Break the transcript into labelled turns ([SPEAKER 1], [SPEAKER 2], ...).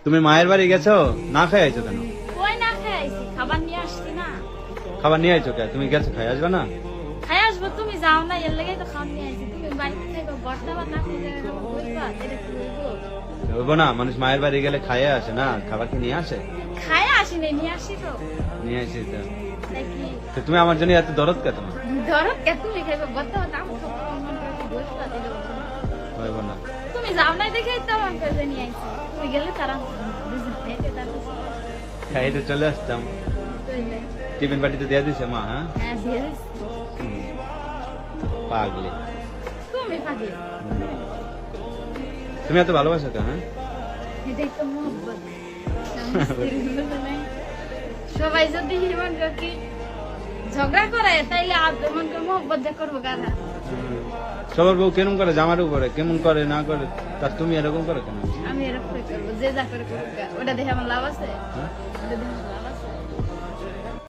[SPEAKER 1] তুমি মায়ের বাড়ি গেছো, না খাই আইছো কেন?
[SPEAKER 2] কই না খেয়ে আইছি, খাবার নিয়ে আসছি না।
[SPEAKER 1] খাবার নিয়ে আইছো কে? তুমি গেছো, খাই আসবে না?
[SPEAKER 2] খাই আসবো, তুমি যাও না, এর লেগেই তো খাবার নিয়ে আইছি। তুমি বাড়িতে খাইবা, বর্তা বা না খাইলে বলবা এটা কি বলবো?
[SPEAKER 1] বলবো না, মানুষ মায়ের বাড়ি গেলে খাইয়ে আসে না, খাবার কি নিয়ে আসে?
[SPEAKER 2] খাই আসি নাই, নিয়ে আসি তো।
[SPEAKER 1] নিয়ে আসি তো।
[SPEAKER 2] নাকি
[SPEAKER 1] তো তুমি আমার জন্য এত দরদ কে তোমার?
[SPEAKER 2] ধরো কে তুমি খাইবা, বর্তা বা না খাবো, মন করে কি বলবা এটা বলবো না।
[SPEAKER 1] বলবো না।
[SPEAKER 2] তুমি যাও নাই দেখেই তো আমার কাছে নিয়ে আইছি। তুমি গেলে তারা বুঝতে তারপর
[SPEAKER 1] খাইতে চলে আসতাম। টিফিন বাটিতে দিয়ে দিছে মা? হ্যাঁ,
[SPEAKER 2] হ্যাঁ দিয়ে দিছি।
[SPEAKER 1] হুম। পাগলি।
[SPEAKER 2] তুমি পাগল,
[SPEAKER 1] তুমি এত ভালোবাসো কেন? হ্যাঁ,
[SPEAKER 2] এটাই তো মোহব্বত। সবাই যদি হিরোইন কি ঝগড়া করে তাইলে মন করে মোহব্বত যা করবো কারা?
[SPEAKER 1] সবার বউ কেমন করে, জামার উপরে কেমন করে না করে, তা তুমি এরকম করো কেন?
[SPEAKER 2] আমি এরকম করবো, যে যা করে করবো, ওটা দেখে আমার লাভ আছে?
[SPEAKER 1] হ্যাঁ?
[SPEAKER 2] ওটা দেখে আমার লাভ আছে?